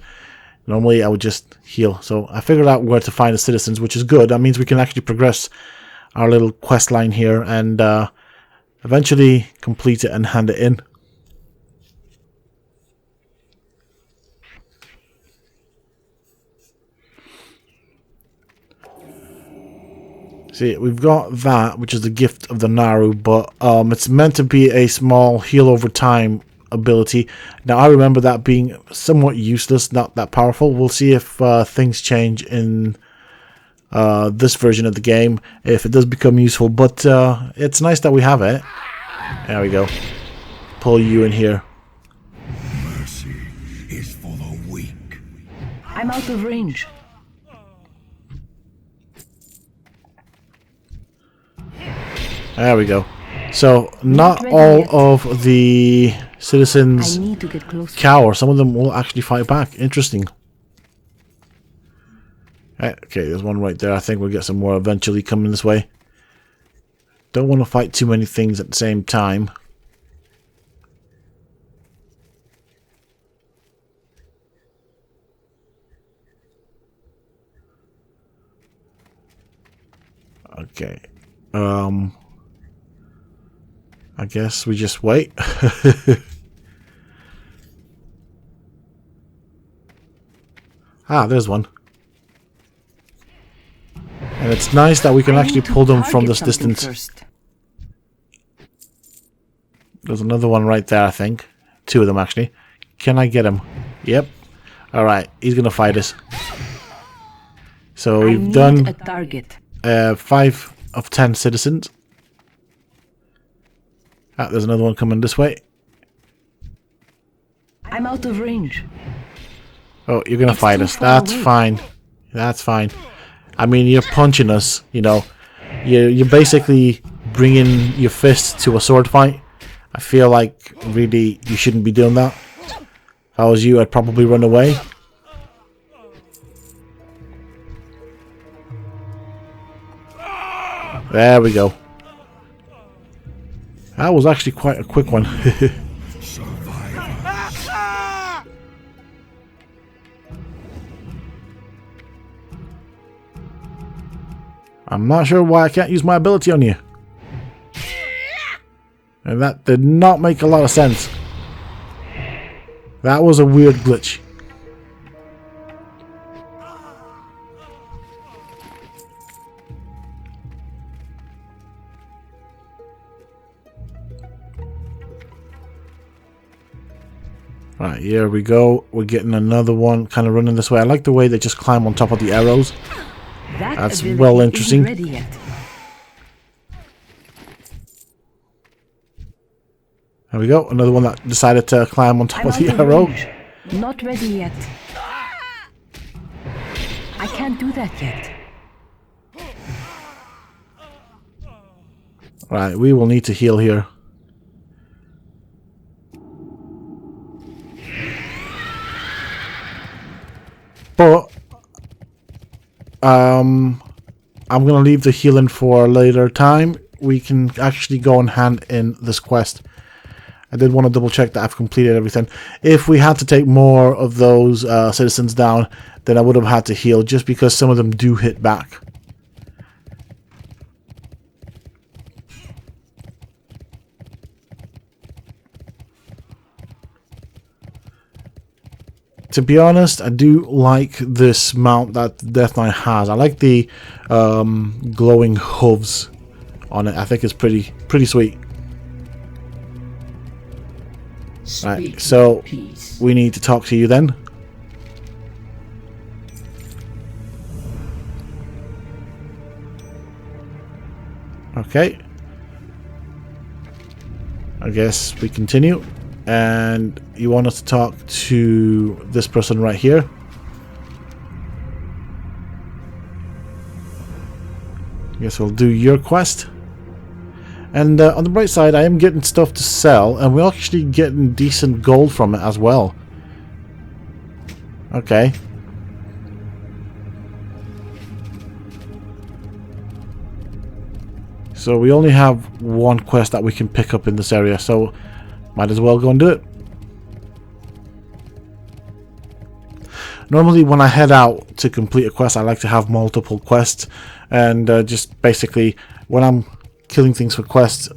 Normally I would just heal. So I figured out where to find the citizens, which is good. That means we can actually progress our little quest line here and eventually complete it and hand it in. See, we've got that, which is the gift of the Naru, but it's meant to be a small heal over time ability. Now, I remember that being somewhat useless, not that powerful. We'll see if things change in this version of the game, if it does become useful, but it's nice that we have it. There we go. Pull you in here. Mercy is for the weak. I'm out of range. There we go. So, not all of the citizens I need to get closer. cower. Some of them will actually fight back. Interesting. Okay, there's one right there. I think we'll get some more eventually coming this way. Don't want to fight too many things at the same time. Okay. I guess we just wait. Ah, there's one. And it's nice that we can actually pull them from this distance. First. There's another one right there, I think. Two of them, actually. Can I get him? Yep. Alright, he's going to fight us. So we've done a target. 5 of 10 citizens. Ah, there's another one coming this way. I'm out of range. Oh, you're going to fight too us. far That's away. fine. That's fine. I mean, you're punching us, you know. You're basically bringing your fist to a sword fight. I feel like, really, you shouldn't be doing that. If I was you, I'd probably run away. There we go. That was actually quite a quick one. I'm not sure why I can't use my ability on you. And that did not make a lot of sense. That was a weird glitch. Right, here we go. We're getting another one kind of running this way. I like the way they just climb on top of the arrows. That's well interesting. Ready yet. There we go. Another one that decided to climb on top I'm of the on the arrow. range. Not ready yet. I can't do that yet. Right, we will need to heal here. But I'm gonna leave the healing for a later time. We can actually go and hand in this quest. I did want to double check that I've completed everything. If we had to take more of those citizens down, then I would have had to heal, just because some of them do hit back. To be honest, I do like this mount that Death Knight has. I like the glowing hooves on it. I think it's pretty sweet. Right, so we need to talk to you then. Okay. I guess we continue. And you want us to talk to this person right here. I guess we'll do your quest. And on the bright side, I am getting stuff to sell, and we're actually getting decent gold from it as well. Okay. So we only have one quest that we can pick up in this area, so might as well go and do it. Normally when I head out to complete a quest, I like to have multiple quests, and just basically when I'm killing things for quests,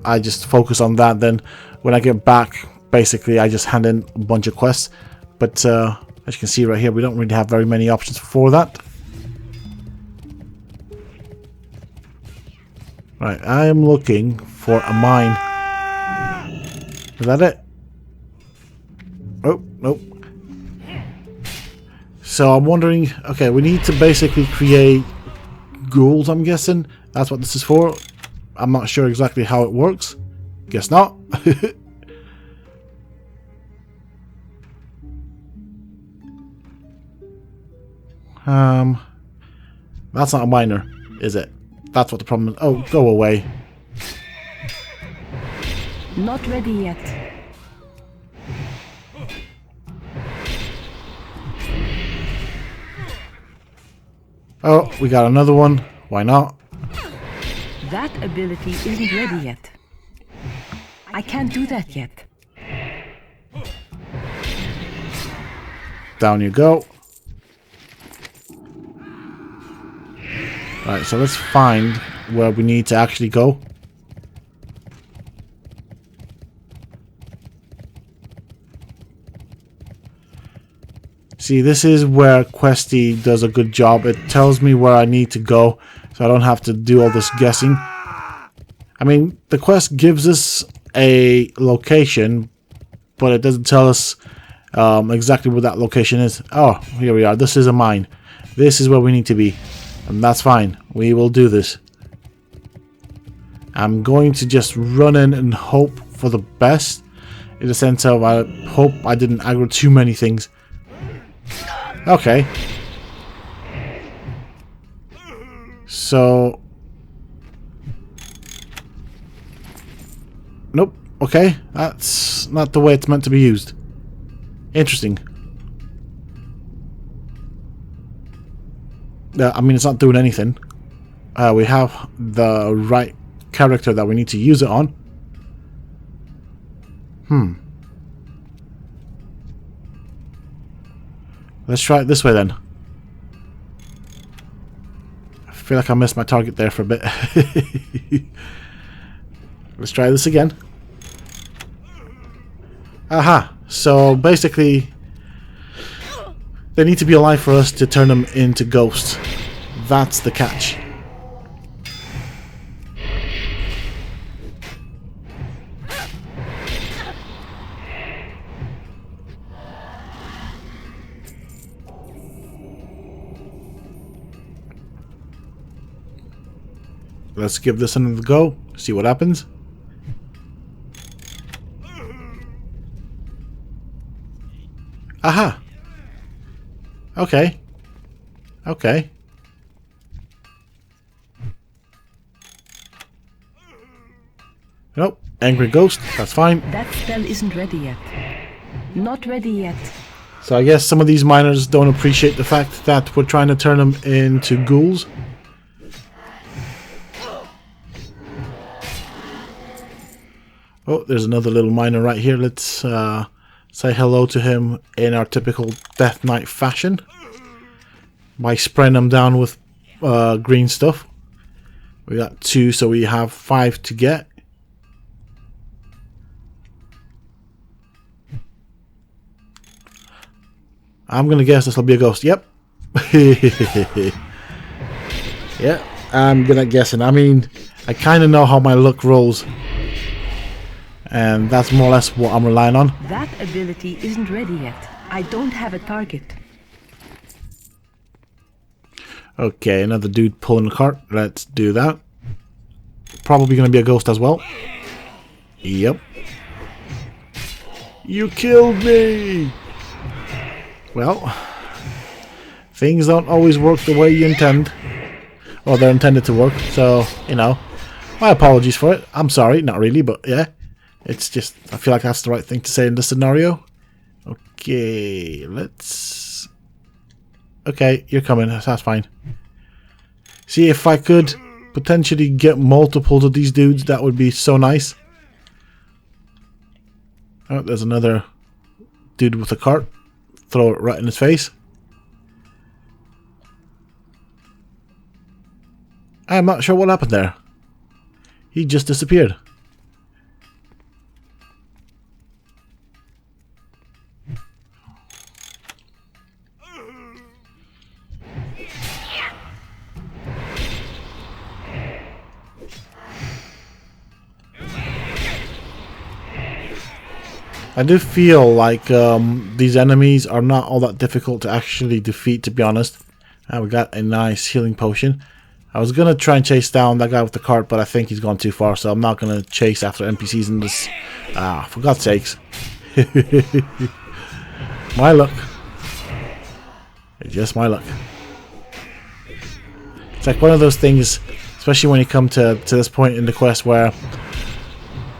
I just focus on that. Then when I get back, basically I just hand in a bunch of quests. But as you can see right here, we don't really have very many options for that. Right, I am looking for a mine. Is that it? Oh, nope. So I'm wondering, okay, we need to basically create ghouls, I'm guessing. That's what this is for. I'm not sure exactly how it works. Guess not. That's not a miner, is it? That's what the problem is. Oh, go away. Not ready yet. Oh, we got another one. Why not? That ability isn't ready yet. I can't do that yet. Down you go. Right, so let's find where we need to actually go. See, this is where Questy does a good job. It tells me where I need to go, so I don't have to do all this guessing. I mean, the quest gives us a location, but it doesn't tell us exactly where that location is. Oh, here we are. This is a mine. This is where we need to be. And that's fine. We will do this. I'm going to just run in and hope for the best. In the sense of, I hope I didn't aggro too many things. Okay. So... Nope. Okay. That's not the way it's meant to be used. Interesting. I mean, it's not doing anything. We have the right character that we need to use it on. Let's try it this way then. I feel like I missed my target there for a bit. Let's try this again. Aha! So basically, they need to be alive for us to turn them into ghosts. That's the catch. let's give this another go. See what happens. Aha. Okay. Okay. Nope. Angry ghost. That's fine. That spell isn't ready yet. Not ready yet. So I guess some of these miners don't appreciate the fact that we're trying to turn them into ghouls. Oh, there's another little miner right here. Let's say hello to him in our typical Death Knight fashion. By spraying them down with green stuff. We got 2, so we have 5 to get. I'm gonna guess this will be a ghost. Yep. Yeah, I'm good at guessing. I mean, I kind of know how my luck rolls. And that's more or less what I'm relying on. That ability isn't ready yet. I don't have a target. Okay, another dude pulling the cart. Let's do that. Probably gonna be a ghost as well. Yep. You killed me! Well, things don't always work the way you intend. Or they're intended to work, so, you know. My apologies for it. I'm sorry, not really, but yeah. It's just, I feel like that's the right thing to say in this scenario. Okay, let's... Okay, you're coming, that's fine. See, if I could potentially get multiples of these dudes, that would be so nice. Oh, there's another dude with a cart. Throw it right in his face. I'm not sure what happened there. He just disappeared. I do feel like these enemies are not all that difficult to actually defeat, to be honest. We got a nice healing potion. I was going to try and chase down that guy with the cart, but I think he's gone too far, so I'm not going to chase after NPCs in this. For God's sakes. My luck. It's just my luck. It's like one of those things, especially when you come to this point in the quest where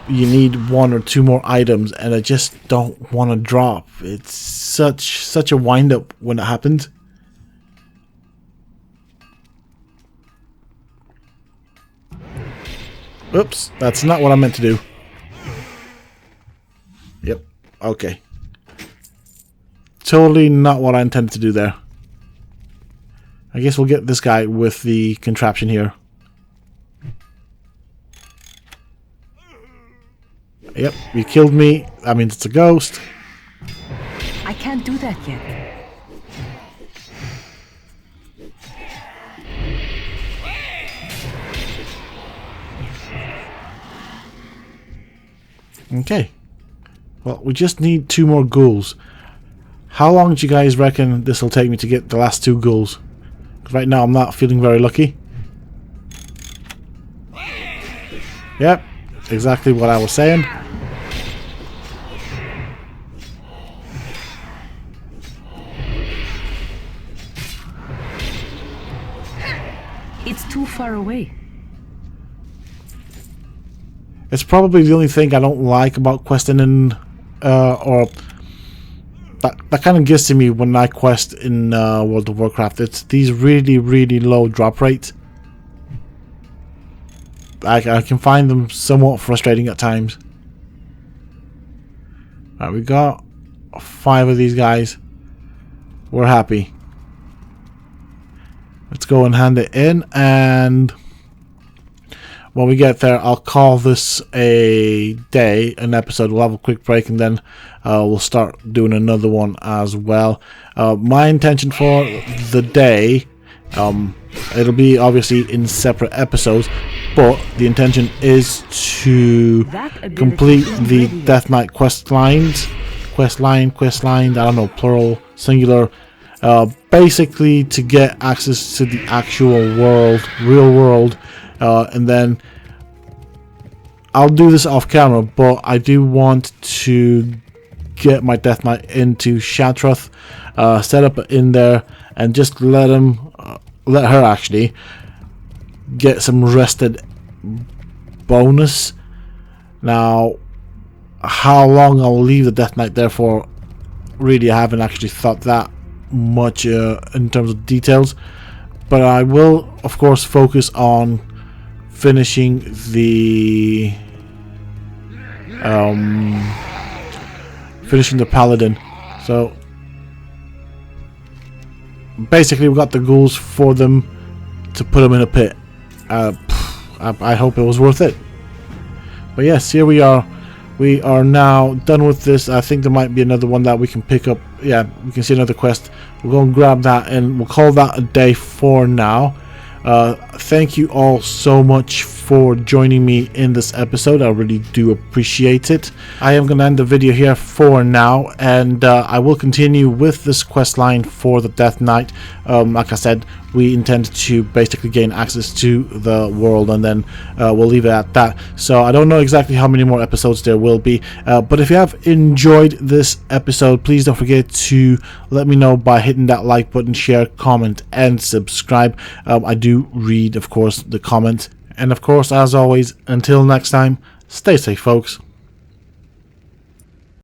you need 1 or 2 more items and I just don't want to drop. It's such a wind up when it happens. Oops, that's not what I meant to do. Yep, okay. Totally not what I intended to do there. I guess we'll get this guy with the contraption here. Yep, you killed me. That means it's a ghost. I can't do that yet. Okay. Well, we just need 2 more ghouls. How long do you guys reckon this will take me to get the last 2 ghouls? 'Cause right now I'm not feeling very lucky. Yep, exactly what I was saying. It's too far away. It's probably the only thing I don't like about questing in, or that kind of gets to me when I quest in World of Warcraft. It's these really low drop rates. I can find them somewhat frustrating at times. Alright, we got 5 of these guys. We're happy. Let's go and hand it in, and when we get there, I'll call this a day, an episode. We'll have a quick break, and then we'll start doing another one as well. My intention for the day, it'll be obviously in separate episodes, but the intention is to complete the Death Knight quest lines. Quest line, I don't know, plural, singular. Basically to get access to the actual world, real world, and then I'll do this off camera, but I do want to get my Death Knight into Shatrath, set up in there, and just let her actually get some rested bonus. Now, how long I'll leave the Death Knight there for, really I haven't actually thought that much in terms of details, but I will of course focus on finishing the paladin. So basically we got the ghouls for them to put them in a pit. I hope it was worth it. But yes, here we are. We are now done with this. I think there might be another one that we can pick up. Yeah, we can see another quest. We'll go and grab that, and we'll call that a day for now. Thank you all so much for joining me in this episode. I really do appreciate it. I am going to end the video here for now, and I will continue with this quest line for the Death Knight. Like I said, we intend to basically gain access to the world, and then we'll leave it at that. So I don't know exactly how many more episodes there will be, but if you have enjoyed this episode, please don't forget to let me know by hitting that like button, share, comment, and subscribe. I do read, of course, the comments. And of course, as always, until next time, stay safe, folks.